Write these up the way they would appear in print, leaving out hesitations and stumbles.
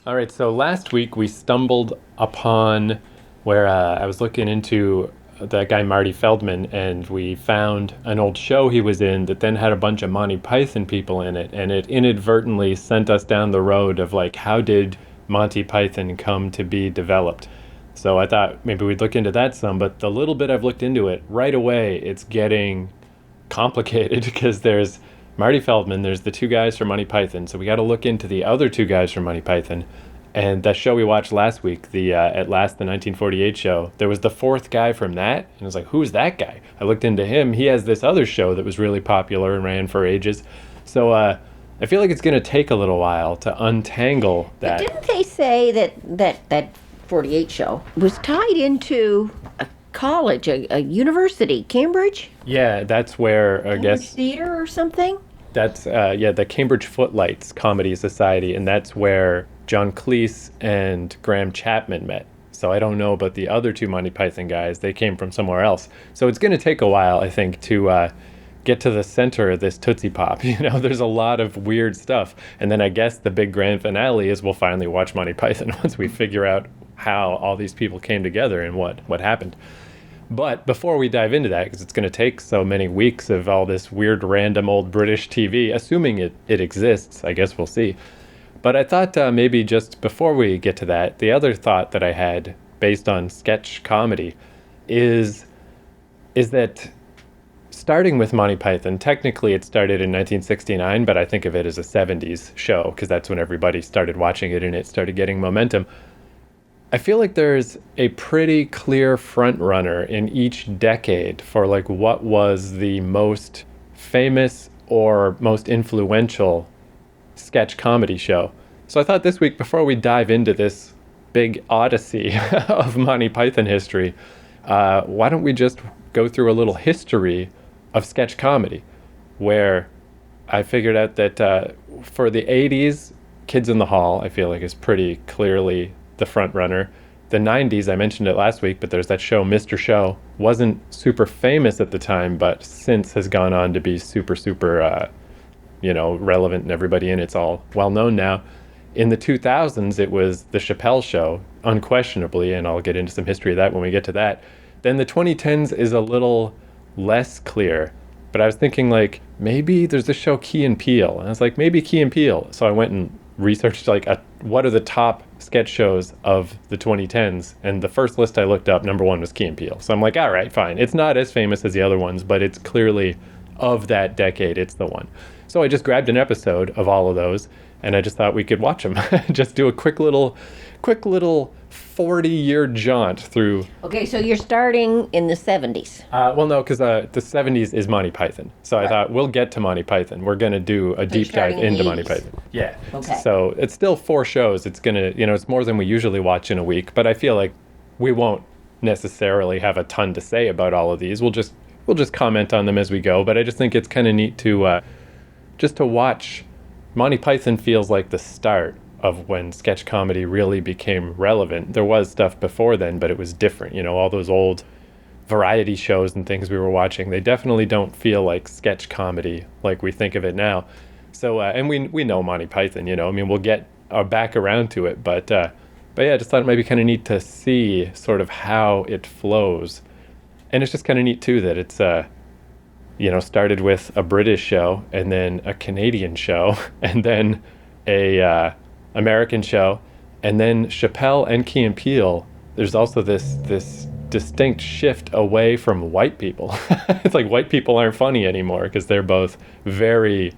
All right, so last week we stumbled upon where I was looking into that guy Marty Feldman, and we found an old show he was in that then had a bunch of Monty Python people in it, and it inadvertently sent us down the road of like, how did Monty Python come to be developed? So I thought maybe we'd look into that some, but the little bit I've looked into it, right away it's getting complicated because there's Marty Feldman, there's the two guys from Monty Python, so we got to look into the other two guys from Monty Python. And that show we watched last week, the At Last, the 1948 show, there was the fourth guy from that, and I was like, who's that guy? I looked into him. He has this other show that was really popular and ran for ages. So I feel like it's going to take a little while to untangle that. But didn't they say that 48 show was tied into a college, a university, Cambridge? Yeah, that's where, I Cambridge guess, Theater or something? that's, the Cambridge Footlights Comedy Society, and that's where John Cleese and Graham Chapman met. So I don't know about the other two Monty Python guys. They came from somewhere else. So it's going to take a while, I think, to get to the center of this Tootsie Pop. You know, there's a lot of weird stuff. And then I guess the big grand finale is we'll finally watch Monty Python once we figure out how all these people came together and what happened. But before we dive into that, because it's going to take so many weeks of all this weird random old British TV, assuming it exists, I guess we'll see. But I thought maybe just before we get to that, the other thought that I had based on sketch comedy is that starting with Monty Python, technically it started in 1969, but I think of it as a 70s show because that's when everybody started watching it and it started getting momentum. I feel like there's a pretty clear front runner in each decade for like what was the most famous or most influential sketch comedy show. So I thought this week, before we dive into this big odyssey of Monty Python history, why don't we just go through a little history of sketch comedy, where I figured out that for the 80s, Kids in the Hall, I feel like, is pretty clearly the front runner. The 90s, I mentioned it last week, but there's that show, Mr. Show, wasn't super famous at the time, but since has gone on to be super, relevant, and everybody in it's all well known now. In the 2000s, it was the Chappelle Show, unquestionably, and I'll get into some history of that when we get to that. Then the 2010s is a little less clear, but I was thinking like, maybe there's this show Key and Peele, and I was like, maybe Key and Peele. So I went and researched like what are the top sketch shows of the 2010s, and the first list I looked up, number one was Key and Peele. So I'm like, all right, fine. It's not as famous as the other ones, but it's clearly of that decade, it's the one. So I just grabbed an episode of all of those, and I just thought we could watch them. Just do a quick little 40-year jaunt through. Okay, so you're starting in the 70s. Well, no, because the 70s is Monty Python. So I thought we'll get to Monty Python. We're going to do a deep dive into Monty Python. Yeah. Okay. So it's still 4 shows. It's going to, it's more than we usually watch in a week, but I feel like we won't necessarily have a ton to say about all of these. We'll just comment on them as we go, but I just think it's kind of neat to just to watch. Monty Python feels like the start of when sketch comedy really became relevant. There was stuff before then, but it was different. All those old variety shows and things we were watching, they definitely don't feel like sketch comedy like we think of it now. So, and we know Monty Python, we'll get back around to it, but yeah, I just thought it might be kind of neat to see sort of how it flows. And it's just kind of neat too that it's, started with a British show and then a Canadian show and then a American show, and then Chappelle and Key and Peele. There's also this distinct shift away from white people. It's like white people aren't funny anymore because they're both very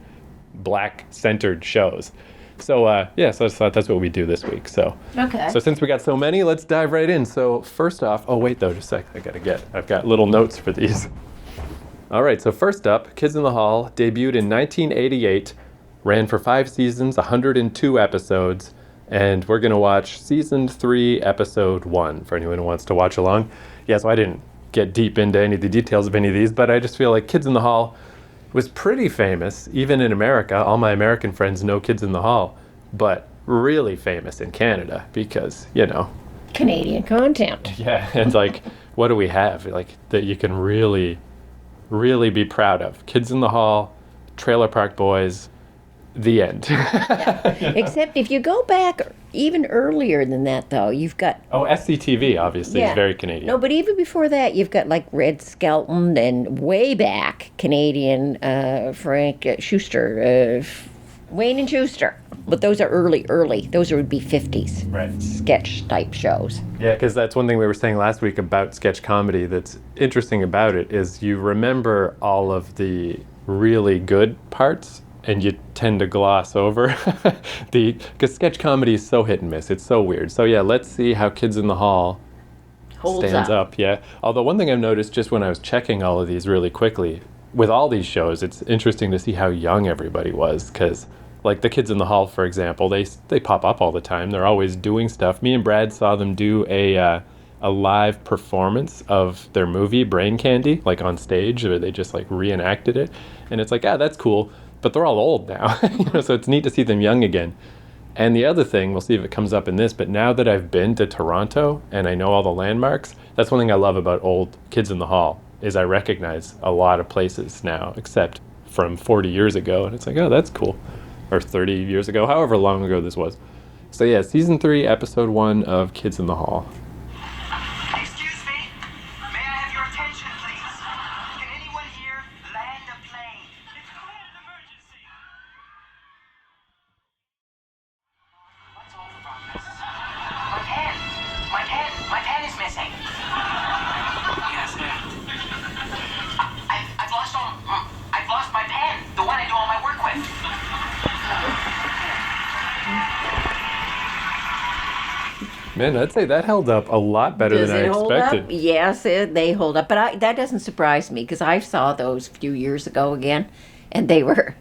black-centered shows. So so I just thought that's what we do this week. So okay. So since we got so many, let's dive right in. So first off, oh wait though, just a sec. I've got little notes for these. All right, so first up, Kids in the Hall debuted in 1988, ran for 5 seasons, 102 episodes, and we're going to watch Season 3, Episode 1, for anyone who wants to watch along. Yeah, so I didn't get deep into any of the details of any of these, but I just feel like Kids in the Hall was pretty famous, even in America. All my American friends know Kids in the Hall, but really famous in Canada because, Canadian content. Yeah, and like, what do we have? Like, that you can really be proud of. Kids in the Hall, Trailer Park Boys, the end. Yeah. Except if you go back even earlier than that, though, you've got... Oh, SCTV, obviously, is very Canadian. No, but even before that, you've got, like, Red Skelton and way back Canadian Frank Schuster, Wayne and Schuster. But those are early. Those would be 50s. Right. Sketch-type shows. Yeah, because that's one thing we were saying last week about sketch comedy that's interesting about it is you remember all of the really good parts, and you tend to gloss over because sketch comedy is so hit and miss. It's so weird. So yeah, let's see how Kids in the Hall stands up. Yeah. Although one thing I've noticed just when I was checking all of these really quickly, with all these shows, it's interesting to see how young everybody was. Because like the Kids in the Hall, for example, they pop up all the time. They're always doing stuff. Me and Brad saw them do a live performance of their movie Brain Candy, like on stage, where they just like reenacted it. And it's like, that's cool. But they're all old now, so it's neat to see them young again. And the other thing, we'll see if it comes up in this, but now that I've been to Toronto and I know all the landmarks, that's one thing I love about old Kids in the Hall, is I recognize a lot of places now, except from 40 years ago. And it's like, that's cool. Or 30 years ago, however long ago this was. So yeah, Season 3, Episode 1 of Kids in the Hall. Excuse me? May I have your attention, please? Can anyone here land a plane? It's quite an emergency. What's all the roughness? My pen! My pen is missing. Yes, I've lost my pen. The one I do all my work with. Man, I'd say that held up a lot better than I expected. Up? Yes, they hold up. But that doesn't surprise me because I saw those a few years ago again, and they were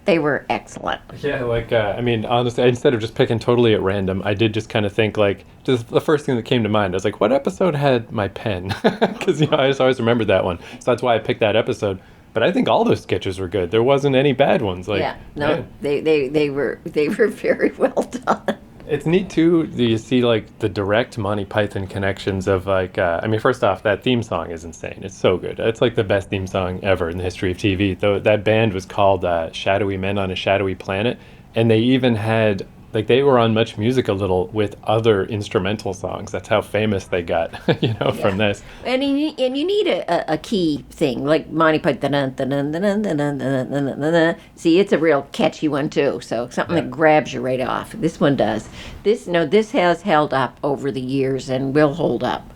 excellent. Yeah, like, honestly, instead of just picking totally at random, I did just kind of think, like, just the first thing that came to mind. I was like, what episode had my pen? Because, I just always remembered that one. So that's why I picked that episode. But I think all those sketches were good. There wasn't any bad ones. Like, yeah, no, they were very well done. It's neat, too, you see, like, the direct Monty Python connections of, like, first off, that theme song is insane. It's so good. It's, like, the best theme song ever in the history of TV. Though that band was called Shadowy Men on a Shadowy Planet, and they even had, like, they were on Much Music a little with other instrumental songs. That's how famous they got, from this. And you need a key thing, like Monty Python. See, it's a catchy catchy one, too. So something that grabs you right off. This one does. This has held up over the years and will hold up.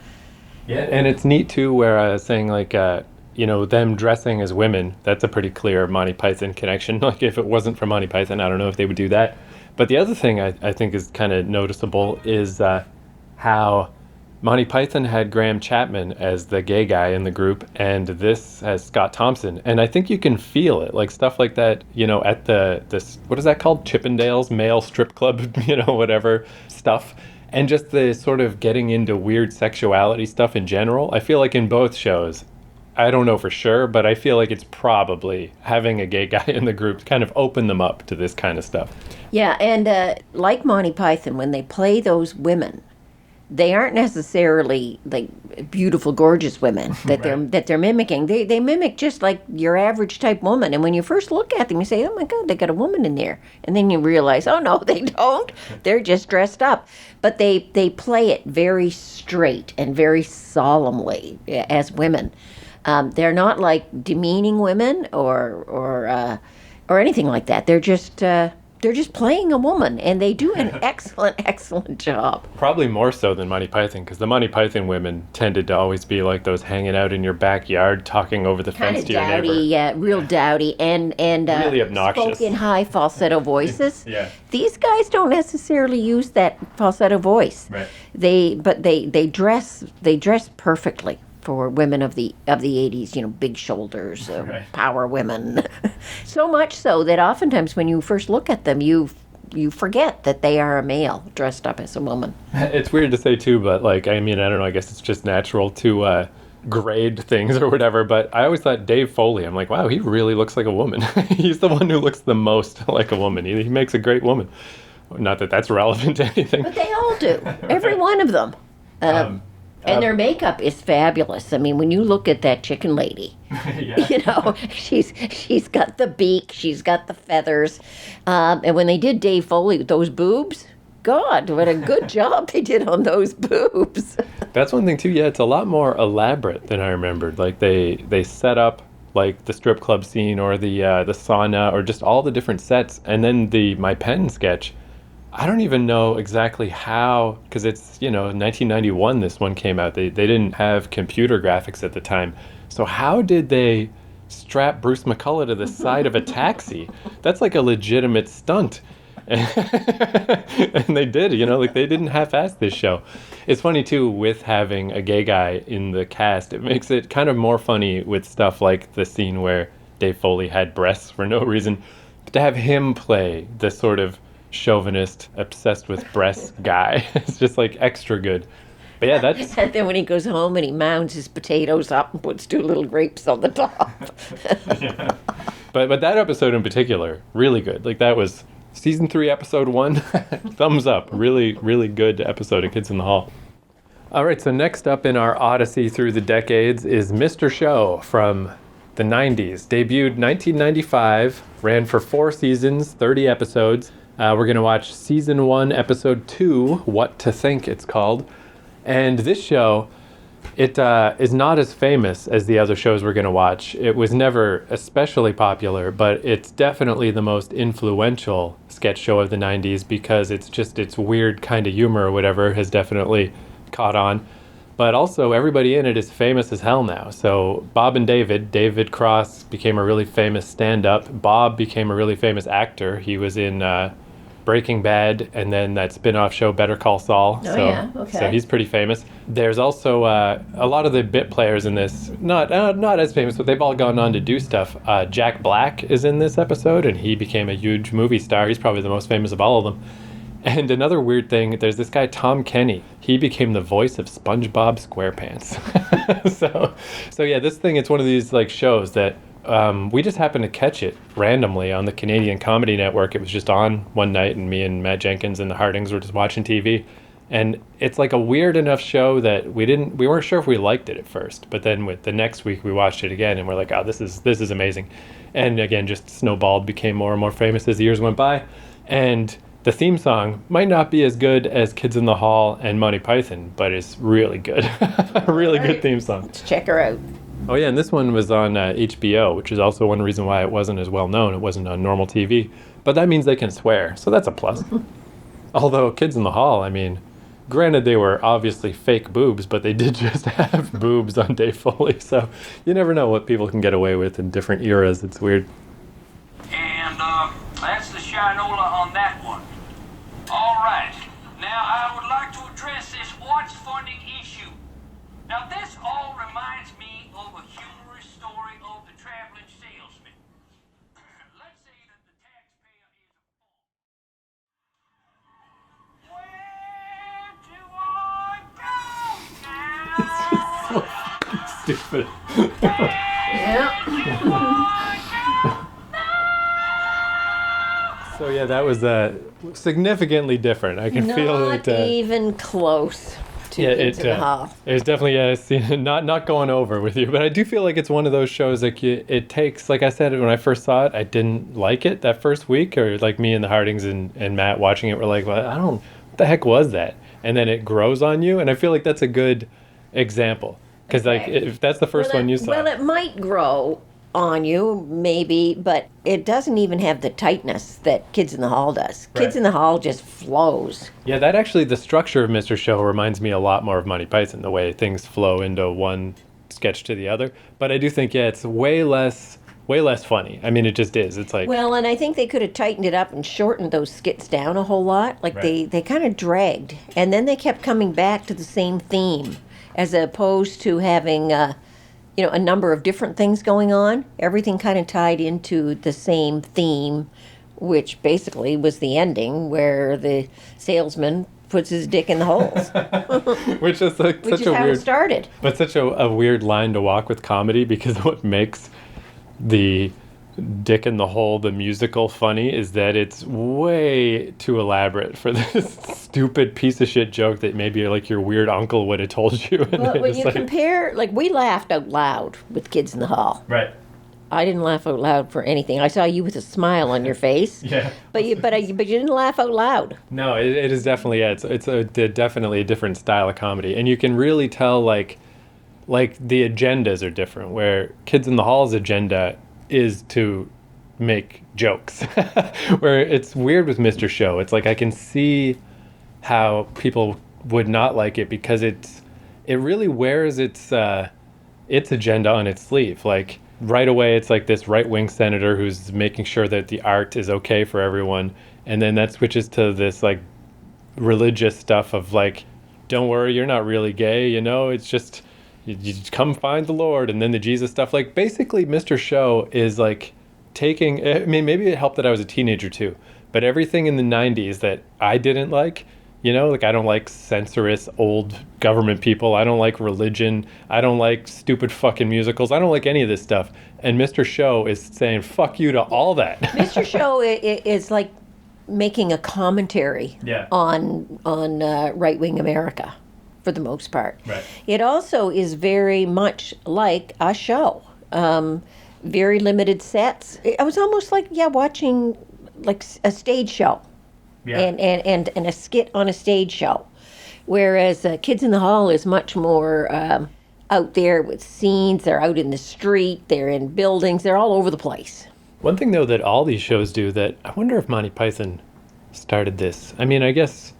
Yeah, and it's neat, too, where I was saying, like, them dressing as women, that's a pretty clear Monty Python connection. Like, if it wasn't for Monty Python, I don't know if they would do that. But the other thing I think is kind of noticeable is how Monty Python had Graham Chapman as the gay guy in the group, and this has Scott Thompson. And I think you can feel it, like stuff like that, at this, what is that called? Chippendales male strip club, whatever stuff. And just the sort of getting into weird sexuality stuff in general. I feel like in both shows, I don't know for sure, but I feel like it's probably having a gay guy in the group kind of opened them up to this kind of stuff. Yeah, and like Monty Python, when they play those women, they aren't necessarily like beautiful, gorgeous women that they're mimicking. They mimic just like your average type woman. And when you first look at them, you say, "Oh my God, they got a woman in there." And then you realize, "Oh no, they don't. They're just dressed up." But they play it very straight and very solemnly as women. They're not like demeaning women or anything like that. They're just playing a woman, and they do an excellent job. Probably more so than Monty Python, because the Monty Python women tended to always be like those hanging out in your backyard, talking over the fence to your neighbor. Kind of dowdy, yeah, real dowdy, and really obnoxious. Spoke in high falsetto voices. Yeah. These guys don't necessarily use that falsetto voice. Right. They dress perfectly for women of the 80s, big shoulders, power women. So much so that oftentimes when you first look at them, you forget that they are a male dressed up as a woman. It's weird to say too, but I don't know, I guess it's just natural to grade things or whatever, but I always thought Dave Foley, I'm like, wow, he really looks like a woman. He's the one who looks the most like a woman. He makes a great woman. Not that that's relevant to anything. But they all do. Every one of them. And their makeup is fabulous. I mean, when you look at that chicken lady, she's got the beak, she's got the feathers. And when they did Dave Foley with those boobs, God, what a good job they did on those boobs. That's one thing too. Yeah, it's a lot more elaborate than I remembered. Like they set up like the strip club scene or the sauna or just all the different sets, and then the My Pen sketch. I don't even know exactly how, because it's 1991. This one came out. They didn't have computer graphics at the time. So how did they strap Bruce McCullough to the side of a taxi? That's like a legitimate stunt. And they did, like they didn't half-ass this show. It's funny too with having a gay guy in the cast. It makes it kind of more funny with stuff like the scene where Dave Foley had breasts for no reason. But to have him play the sort of chauvinist, obsessed with breasts guy, it's just like extra good. But yeah, that's... And then when he goes home and he mounds his potatoes up and puts 2 little grapes on the top. Yeah. But that episode in particular, really good. Like that was season 3, episode 1. Thumbs up. Really, really good episode of Kids in the Hall. All right, so next up in our odyssey through the decades is Mr. Show from the 90s. Debuted 1995, ran for 4 seasons, 30 episodes. We're going to watch season 1, episode 2, What to Think it's called. And this show, it is not as famous as the other shows we're going to watch. It was never especially popular, but it's definitely the most influential sketch show of the 90s because its weird kind of humor or whatever has definitely caught on. But also everybody in it is famous as hell now. So Bob and David Cross became a really famous stand-up. Bob became a really famous actor. He was in Breaking Bad, and then that spin-off show Better Call Saul. So he's pretty famous. There's also a lot of the bit players in this, not as famous, but they've all gone on to do stuff. Jack Black is in this episode, and he became a huge movie star. He's probably the most famous of all of them. And another weird thing, there's this guy Tom Kenny. He became the voice of SpongeBob SquarePants. so yeah, this thing, it's one of these like shows that we just happened to catch it randomly on the Canadian Comedy Network. It was just on one night, and me and Matt Jenkins and the Hardings were just watching TV. And it's like a weird enough show that we weren't sure if we liked it at first. But then with the next week, we watched it again, and we're like, oh, this is amazing. And again, just snowballed, became more and more famous as the years went by. And the theme song might not be as good as Kids in the Hall and Monty Python, but it's really good. A really good theme song. Let's check her out. Oh yeah, and this one was on HBO, which is also one reason why it wasn't as well known. It wasn't on normal TV, but that means they can swear, so that's a plus. Although Kids in the Hall, I mean, granted they were obviously fake boobs, but they did just have boobs on Dave Foley, so you never know what people can get away with in different eras. It's weird. And that's the shinola on that one. All right, now I would like to address this what's funding issue. Now this all reminds me of a humorous story of the traveling salesman. Let's say that the taxpayer is a... Where do I go now? Stupid. So yeah, that was significantly different. I can feel it. Not even close to Kids in the Hall. It was definitely not going over with you, but I do feel like it's one of those shows like it takes, like I said, when I first saw it, I didn't like it that first week, or like me and the Hardings and Matt watching it were like, well, what the heck was that? And then it grows on you, and I feel like that's a good example. Because like if that's the first one you saw. Well, it might grow on you, maybe, but it doesn't even have the tightness that Kids in the Hall does. Right. Kids in the Hall just flows. Yeah, that actually, the structure of Mr. Show reminds me a lot more of Monty Python, the way things flow into one sketch to the other. But I do think, yeah, it's way less funny. I mean, it just is. It's like... Well, and I think they could have tightened it up and shortened those skits down a whole lot. Like Right. they kind of dragged. And then they kept coming back to the same theme, as opposed to having... a number of different things going on. Everything kind of tied into the same theme, which basically was the ending where the salesman puts his dick in the holes. Which is like Which such is a how weird... it started. But such a weird line to walk with comedy, because what makes the Dick in the Hole, the musical, funny is that it's way too elaborate for this stupid piece of shit joke that maybe like your weird uncle would have told you. And But when it's you like... compare, like we laughed out loud with Kids in the Hall. Right. I didn't laugh out loud for anything. I saw you with a smile on your face. Yeah. But you didn't laugh out loud. No, it is definitely, yeah, definitely a different style of comedy. And you can really tell, like the agendas are different, where Kids in the Hall's agenda is to make jokes. Where it's weird with Mr. Show. It's like I can see how people would not like it because it really wears its agenda on its sleeve. Like right away, it's like this right-wing senator who's making sure that the art is okay for everyone, and then that switches to this like religious stuff of like, don't worry, you're not really gay, it's just you just come find the Lord, and then the Jesus stuff. Like basically, Mr. Show is like taking. I mean, maybe it helped that I was a teenager too, but everything in the '90s that I didn't like. Like I don't like censorious old government people. I don't like religion. I don't like stupid fucking musicals. I don't like any of this stuff. And Mr. Show is saying fuck you to all that. Mr. Show is like making a commentary on right-wing America for the most part. Right. It also is very much like a show. Very limited sets. I was almost like watching like a stage show. Yeah. And a skit on a stage show, whereas Kids in the Hall is much more out there with scenes. They're out in the street, they're in buildings, they're all over the place. One thing though that all these shows do that I wonder if Monty Python started this. I mean, I guess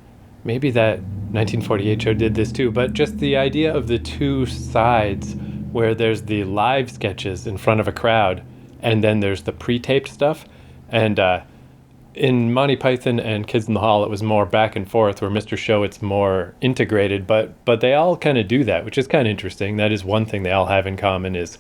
maybe that 1948 show did this too, but just the idea of the two sides where there's the live sketches in front of a crowd and then there's the pre-taped stuff. And in Monty Python and Kids in the Hall, it was more back and forth, where Mr. Show, it's more integrated, but they all kind of do that, which is kind of interesting. That is one thing they all have in common is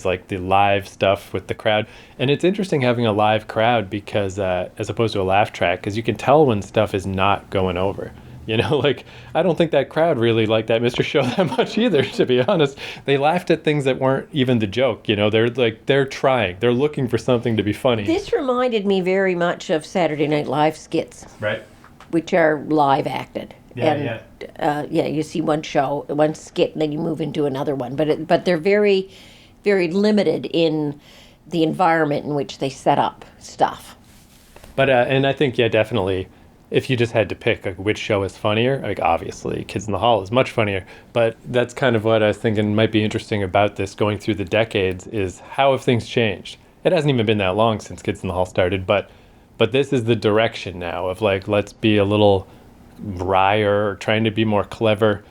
like the live stuff with the crowd. And it's interesting having a live crowd because as opposed to a laugh track, because you can tell when stuff is not going over. Like I don't think that crowd really liked that Mr. Show that much either, to be honest. They laughed at things that weren't even the joke. They're trying. They're looking for something to be funny. This reminded me very much of Saturday Night Live skits. Right. Which are live acted. Yeah, you see one skit, and then you move into another one. But they're very, very limited in the environment in which they set up stuff. But and I think, definitely, if you just had to pick like which show is funnier, like obviously Kids in the Hall is much funnier, but that's kind of what I was thinking might be interesting about this going through the decades is how have things changed? It hasn't even been that long since Kids in the Hall started, but this is the direction now of like, let's be a little wryer or trying to be more clever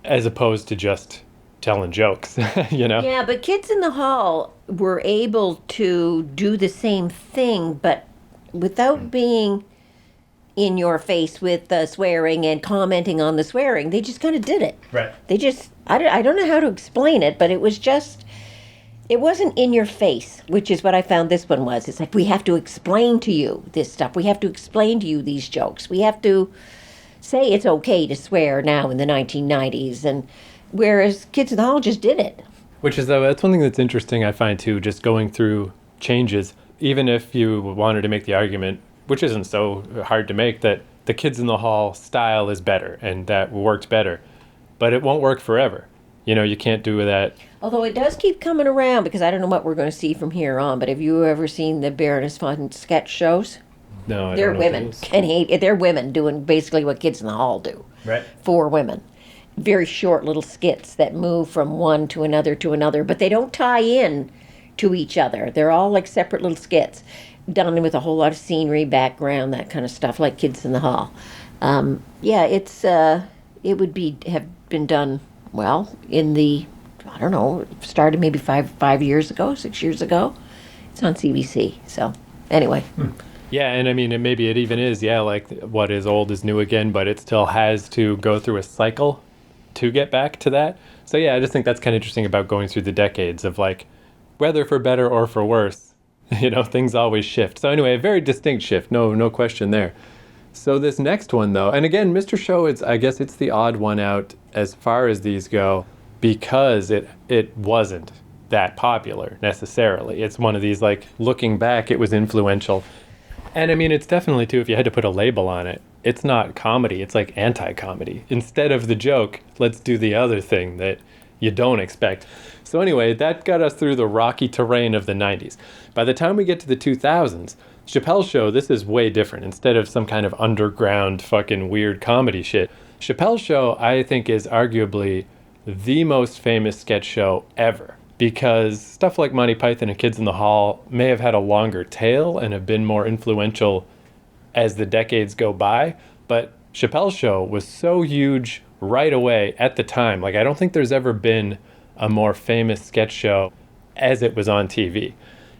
as opposed to just telling jokes, Yeah, but Kids in the Hall were able to do the same thing, but without being in your face with the swearing and commenting on the swearing. They just kind of did it. Right. They just, I don't know how to explain it, but it wasn't in your face, which is what I found this one was. It's like, we have to explain to you this stuff. We have to explain to you these jokes. We have to say it's okay to swear now in the 1990s. And whereas Kids in the Hall just did it. Which is, that's one thing that's interesting, I find too, just going through changes, even if you wanted to make the argument, which isn't so hard to make, that the Kids in the Hall style is better and that worked better. But it won't work forever. You can't do that. Although it does keep coming around, because I don't know what we're going to see from here on, but have you ever seen the Baroness von sketch shows? No, I they're don't know women. And they're women doing basically what Kids in the Hall do. Right. For women. Very short little skits that move from one to another, but they don't tie in to each other. They're all like separate little skits, done with a whole lot of scenery, background, that kind of stuff, like Kids in the Hall. It would have been done well in the, I don't know, started maybe 6 years ago. It's on CBC. So anyway. Yeah, and I mean, maybe it even is, like what is old is new again, but it still has to go through a cycle to get back to that. So I just think that's kind of interesting about going through the decades of like, whether for better or for worse, things always shift. So anyway, a very distinct shift, no question there. So this next one though, and again, Mr. Show, I guess it's the odd one out as far as these go, because it wasn't that popular necessarily. It's one of these, like, looking back, it was influential. And I mean, it's definitely too, if you had to put a label on it, it's not comedy, it's like anti-comedy. Instead of the joke, let's do the other thing that, you don't expect. So anyway, that got us through the rocky terrain of the 90s. By the time we get to the 2000s, Chappelle's Show, this is way different. Instead of some kind of underground fucking weird comedy shit, Chappelle's Show, I think, is arguably the most famous sketch show ever. Because stuff like Monty Python and Kids in the Hall may have had a longer tail and have been more influential as the decades go by, but Chappelle's Show was so huge right away at the time. Like, I don't think there's ever been a more famous sketch show as it was on TV.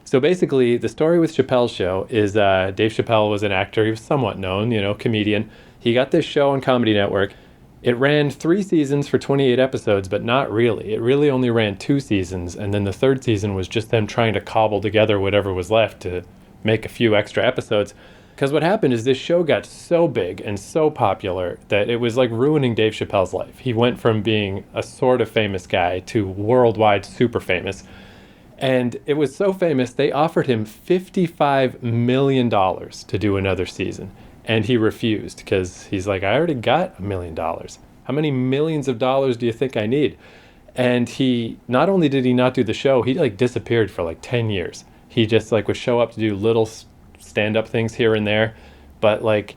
So basically, the story with Chappelle's Show is Dave Chappelle was an actor. He was somewhat known, comedian. He got this show on Comedy Network. It ran 3 seasons for 28 episodes, but not really. It really only ran 2 seasons, and then the 3rd season was just them trying to cobble together whatever was left to make a few extra episodes. Because what happened is this show got so big and so popular that it was like ruining Dave Chappelle's life. He went from being a sort of famous guy to worldwide super famous. And it was so famous, they offered him $55 million to do another season. And he refused because he's like, I already got $1 million. How many millions of dollars do you think I need? And he, not only did he not do the show, he like disappeared for like 10 years. He just like would show up to do little stand-up things here and there, but like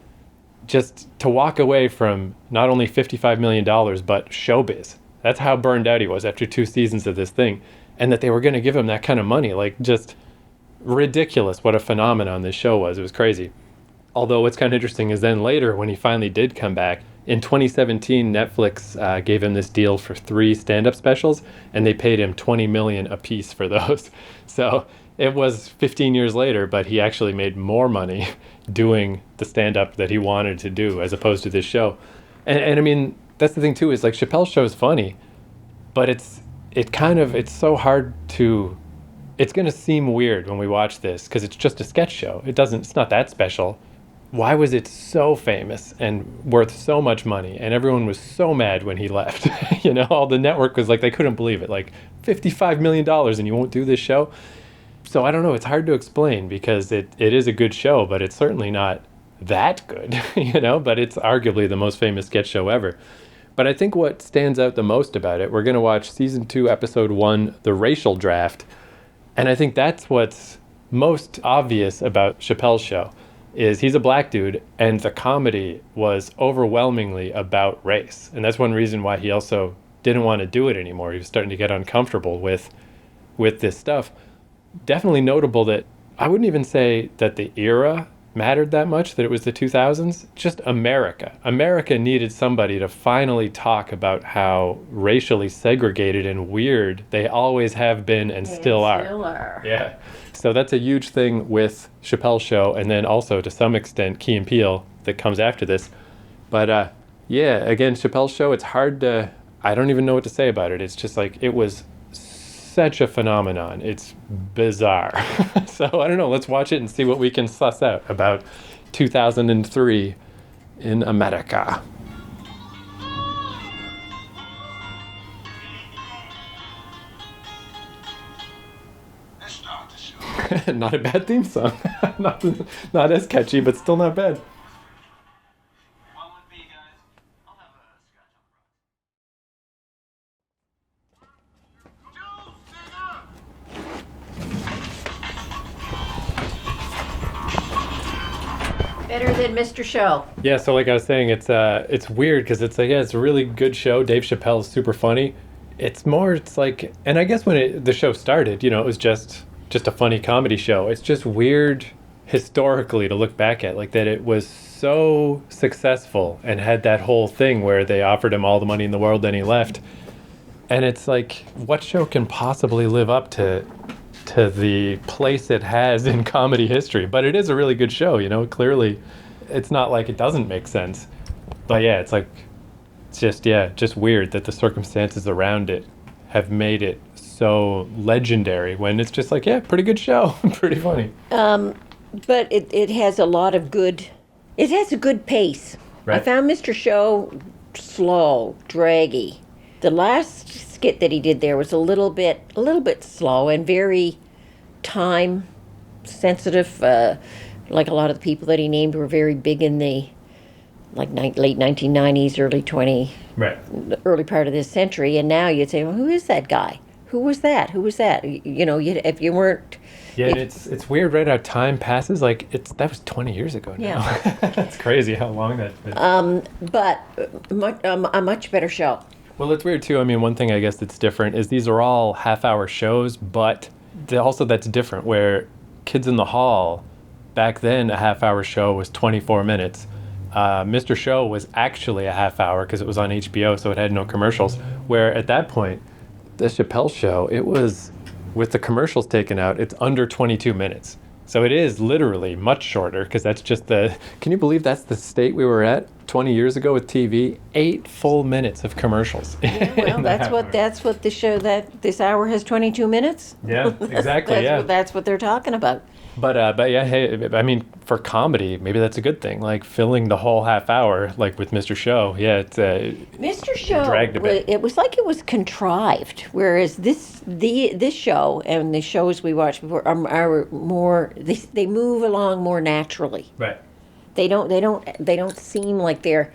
just to walk away from not only $55 million, but showbiz. That's how burned out he was after 2 seasons of this thing. And that they were going to give him that kind of money, like just ridiculous what a phenomenon this show was. It was crazy. Although what's kind of interesting is then later when he finally did come back, in 2017, Netflix gave him this deal for 3 stand-up specials, and they paid him $20 million a piece for those. So it was 15 years later, but he actually made more money doing the stand-up that he wanted to do as opposed to this show. And I mean, that's the thing too, is like Chappelle's Show is funny, but it's so hard to, it's going to seem weird when we watch this because it's just a sketch show. It's not that special. Why was it so famous and worth so much money? And everyone was so mad when he left. All the network was like, they couldn't believe it. Like, $55 million and you won't do this show? So I don't know. It's hard to explain because it is a good show, but it's certainly not that good, but it's arguably the most famous sketch show ever. But I think what stands out the most about it, we're going to watch season 2, episode 1, The Racial Draft. And I think that's what's most obvious about Chappelle's Show, is he's a black dude, and the comedy was overwhelmingly about race. And that's one reason why he also didn't want to do it anymore. He was starting to get uncomfortable with this stuff. Definitely notable that I wouldn't even say that the era mattered that much, that it was the 2000s. Just America. America needed somebody to finally talk about how racially segregated and weird they always have been and still are. Yeah. So that's a huge thing with Chappelle's Show, and then also to some extent Key and Peele that comes after this. But yeah, again, Chappelle's Show, it's hard to, I don't even know what to say about it. It's just like, it was such a phenomenon. It's bizarre. So I don't know, let's watch it and see what we can suss out about 2003 in America. Let's start the show. Not a bad theme song. not as catchy, but still not bad. One would be, guys. I'll have a scotch on the Better than Mr. Show. Yeah, so like I was saying, it's weird because it's like, yeah, it's a really good show. Dave Chappelle is super funny. It's like, and I guess when the show started, it was just a funny comedy show. It's just weird historically to look back at, like that it was so successful and had that whole thing where they offered him all the money in the world, then he left. And it's like, what show can possibly live up to the place it has in comedy history? But it is a really good show, clearly it's not like it doesn't make sense. But yeah, it's like, it's just weird that the circumstances around it have made it so legendary when it's just like, yeah, pretty good show, pretty funny. But it has a lot of good, it has a good pace. Right. I found Mr. Show slow, draggy. The last skit that he did there was a little bit slow and very time sensitive. Like a lot of the people that he named were very big in the like late 1990s, Right. early part of this century, and now you'd say, well, who is that guy? Who was that? Who was that? If you weren't. Yeah, and it's weird, right? How time passes. Like that was 20 years ago now. Yeah. It's crazy how long that's been. But a much better show. Well, it's weird too. I mean, one thing I guess that's different is these are all half-hour shows, but also that's different. Where Kids in the Hall, back then, a half-hour show was 24 minutes. Mr. Show was actually a half hour because it was on HBO, so it had no commercials. Where at that point, the Chappelle Show, it was, with the commercials taken out, it's under 22 minutes. So it is literally much shorter because that's just can you believe that's the state we were at 20 years ago with TV? 8 full minutes of commercials. Well, that's what the show, that this hour has 22 minutes. Yeah, exactly. That's what they're talking about. But yeah, hey, I mean, for comedy, maybe that's a good thing. Like filling the whole half hour, like with Mr. Show. Yeah, it's Mr. Show. Dragged a bit. It was like it was contrived, whereas this show and the shows we watched before are more. They move along more naturally. Right. They don't seem like they're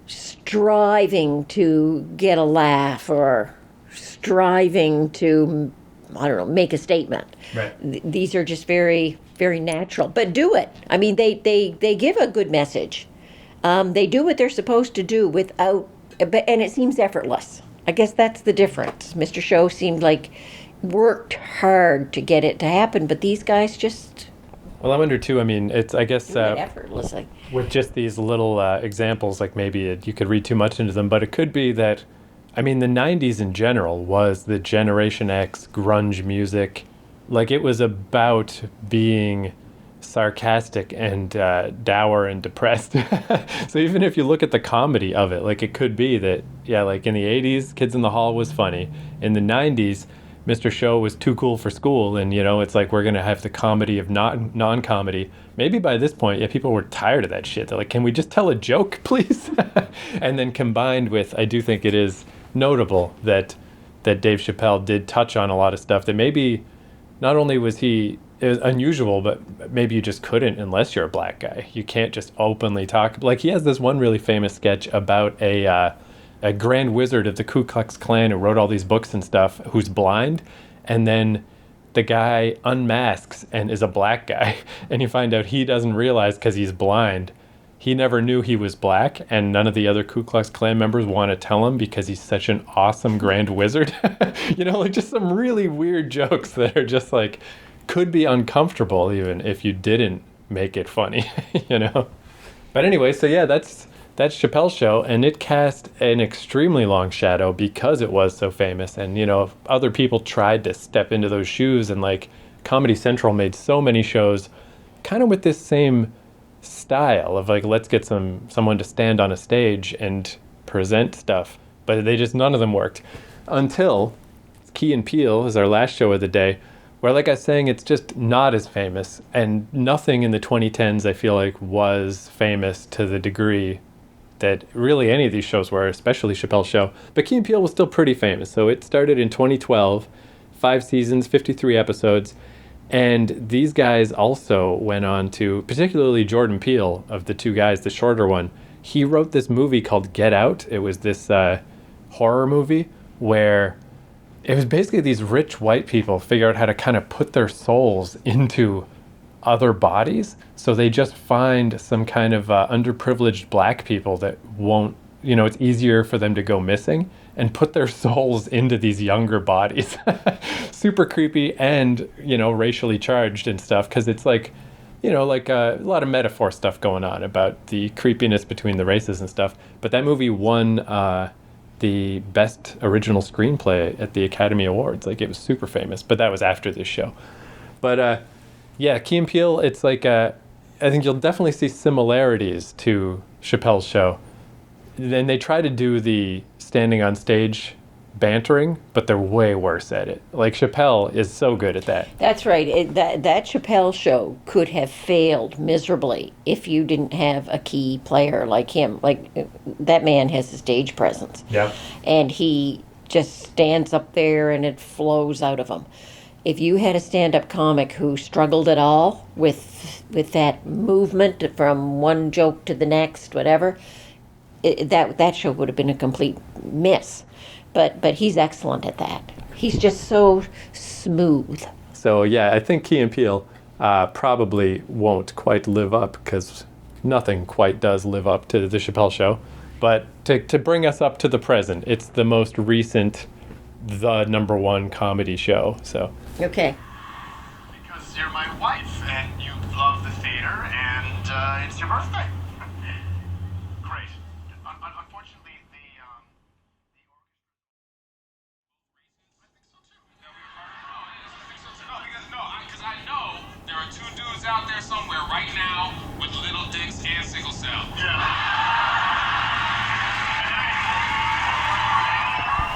striving to get a laugh or striving to, I don't know, make a statement. Right. These are just very, very natural. But do it. I mean, they give a good message. They do what they're supposed to do without, and it seems effortless. I guess that's the difference. Mr. Show seemed like worked hard to get it to happen, but these guys just. Well, I wonder too. I mean, it's I guess effortlessly. With just these little examples, like maybe you could read too much into them, but it could be that. I mean, the 90s in general was the Generation X grunge music. Like, it was about being sarcastic and dour and depressed. So even if you look at the comedy of it, like, it could be that, yeah, like in the 80s, Kids in the Hall was funny. In the 90s, Mr. Show was too cool for school. And, it's like we're going to have the comedy of non-comedy. Maybe by this point, yeah, people were tired of that shit. They're like, can we just tell a joke, please? And then combined with, I do think it is notable that Dave Chappelle did touch on a lot of stuff that maybe not only was it was unusual, but maybe you just couldn't unless you're a black guy. You can't just openly talk. Like, he has this one really famous sketch about a grand wizard of the Ku Klux Klan who wrote all these books and stuff, who's blind, and then the guy unmasks and is a black guy, and you find out he doesn't realize because he's blind. He never knew he was black, and none of the other Ku Klux Klan members want to tell him because he's such an awesome grand wizard. Like just some really weird jokes that are just like, could be uncomfortable even if you didn't make it funny, But anyway, so yeah, that's Chappelle's Show, and it cast an extremely long shadow because it was so famous. And, other people tried to step into those shoes, and like Comedy Central made so many shows kind of with this same style of like, let's get someone to stand on a stage and present stuff, but none of them worked until Key and Peele is our last show of the day, where, like I was saying, it's just not as famous, and nothing in the 2010s I feel like was famous to the degree that really any of these shows were, especially Chappelle's Show. But Key and Peele was still pretty famous. So it started in 2012, 5 seasons, 53 episodes. And these guys also went on to, particularly Jordan Peele, of the two guys, the shorter one, he wrote this movie called Get Out. It was this horror movie where it was basically these rich white people figure out how to kind of put their souls into other bodies. So they just find some kind of underprivileged black people that won't, it's easier for them to go missing, and put their souls into these younger bodies. Super creepy and, racially charged and stuff, because it's like, like a lot of metaphor stuff going on about the creepiness between the races and stuff. But that movie won the best original screenplay at the Academy Awards. Like, it was super famous, but that was after this show. But yeah, Key and Peele, it's like, I think you'll definitely see similarities to Chappelle's Show. And they try to do the standing on stage bantering, but they're way worse at it. Like, Chappelle is so good at that. That's right. That Chappelle Show could have failed miserably if you didn't have a key player like him. Like, that man has a stage presence. Yeah. And he just stands up there and it flows out of him. if you had a stand-up comic who struggled at all with that movement from one joke to the next, whatever, that show would have been a complete miss. But he's excellent at that. He's just so smooth. So yeah, I think Key and Peele probably won't quite live up, because nothing quite does live up to the Chappelle Show. But to bring us up to the present, it's the most recent, the number one comedy show. So Okay. Because you're my wife and you love the theater and it's your birthday. Great. Unfortunately, the Because I know there are two dudes out there somewhere right now with little dicks and sickle cell.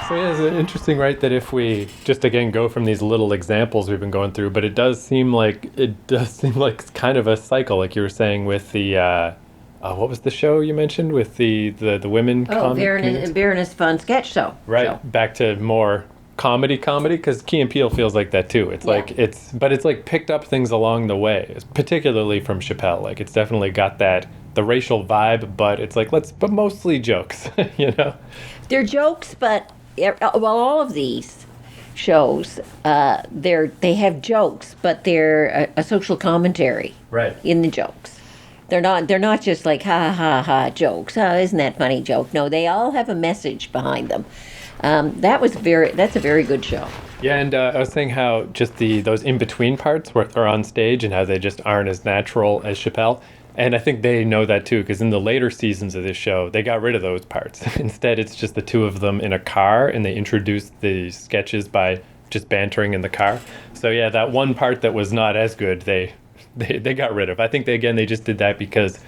So yeah, it's interesting, right, that if we just again go from these little examples we've been going through, but it does seem like kind of a cycle, like you were saying with the what was the show you mentioned with the women? Baroness Fun Sketch Show. Right, Show. back to more comedy, because Key and Peele feels like that too. It's like it's like picked up things along the way, particularly from Chappelle. Like it's definitely got the racial vibe, but it's like but mostly jokes, you know. They're jokes, but all of these shows, they have jokes, but they're a social commentary. Right. In the jokes. They're not just like ha ha ha jokes. Oh, isn't that funny joke? No, they all have a message behind them. That's a very good show. Yeah, and I was saying how just those in between parts where they're on stage and how they just aren't as natural as Chappelle. And I think they know that too, because in the later seasons of this show, they got rid of those parts. Instead, it's just the two of them in a car, and they introduced the sketches by just bantering in the car. So yeah, that one part that was not as good, they got rid of. I think they just did that because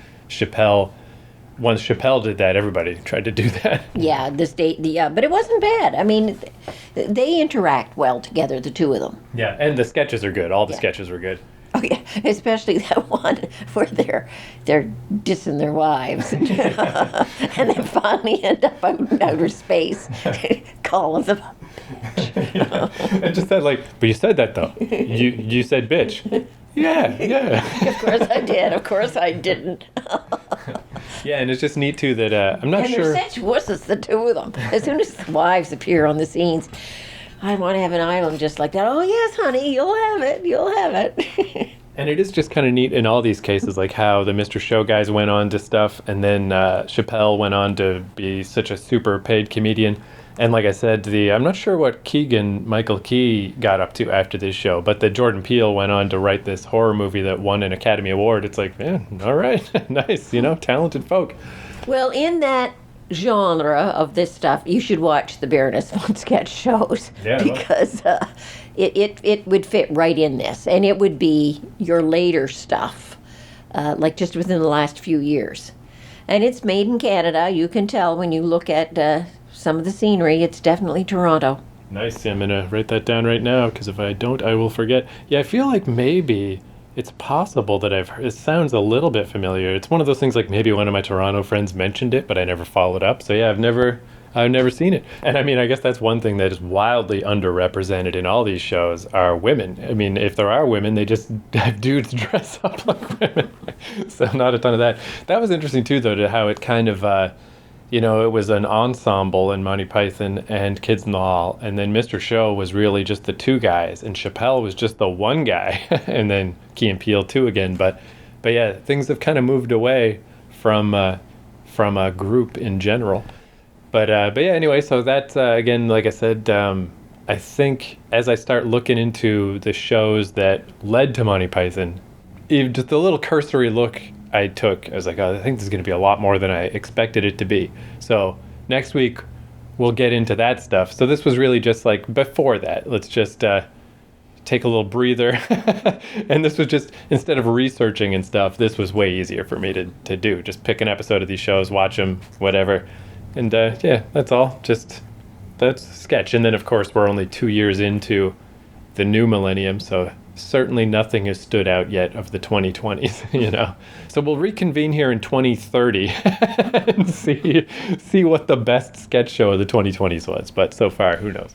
once Chappelle did that, everybody tried to do that. Yeah, but it wasn't bad. I mean, they interact well together, the two of them. Yeah, and the sketches are good. All the sketches were good. Oh yeah, especially that one where they're dissing their wives, and they finally end up out in outer space, calling them. Yeah. And just that, but you said that though. You said bitch. Yeah. Of course I did. Of course I didn't. Yeah, and it's just neat too that I'm not sure. And they're such wusses, the two of them. As soon as the wives appear on the scenes, I want to have an island just like that. Oh yes, honey, you'll have it. And it is just kind of neat in all these cases, like how the Mr. Show guys went on to stuff, and then Chappelle went on to be such a super paid comedian. And like I said, I'm not sure what Michael Key got up to after this show, but that Jordan Peele went on to write this horror movie that won an Academy Award. It's like, man, all right, nice, talented folk. Well, in that genre of this stuff, you should watch the Baroness Von Sketch shows, because it would fit right in this, and it would be your later stuff, like just within the last few years. And it's made in Canada. You can tell when you look at some of the scenery. It's definitely Toronto. Nice. I'm gonna write that down right now, because if I don't, I will forget. Yeah, I feel like maybe it's possible that I've heard. It sounds a little bit familiar. It's one of those things like maybe one of my Toronto friends mentioned it, but I never followed up. So yeah, I've never seen it. And I mean, I guess that's one thing that is wildly underrepresented in all these shows are women. I mean, if there are women, they just have dudes dress up like women. So not a ton of that. That was interesting too, though, to how it kind of, it was an ensemble in Monty Python and Kids in the Hall. And then Mr. Show was really just the two guys, and Chappelle was just the one guy. And then Key and Peele too again. But yeah, things have kind of moved away from a group in general. But yeah, anyway, so that's, again, like I said, I think as I start looking into the shows that led to Monty Python, even just a little cursory look I took, I was like, oh, I think this is going to be a lot more than I expected it to be. So next week, we'll get into that stuff. So this was really just like before that. Let's just take a little breather. And this was just, instead of researching and stuff, this was way easier for me to do. Just pick an episode of these shows, watch them, whatever. And yeah, that's all. Just that's sketch. And then, of course, we're only 2 years into the new millennium, so certainly nothing has stood out yet of the 2020s, So we'll reconvene here in 2030 and see what the best sketch show of the 2020s was. But so far, who knows?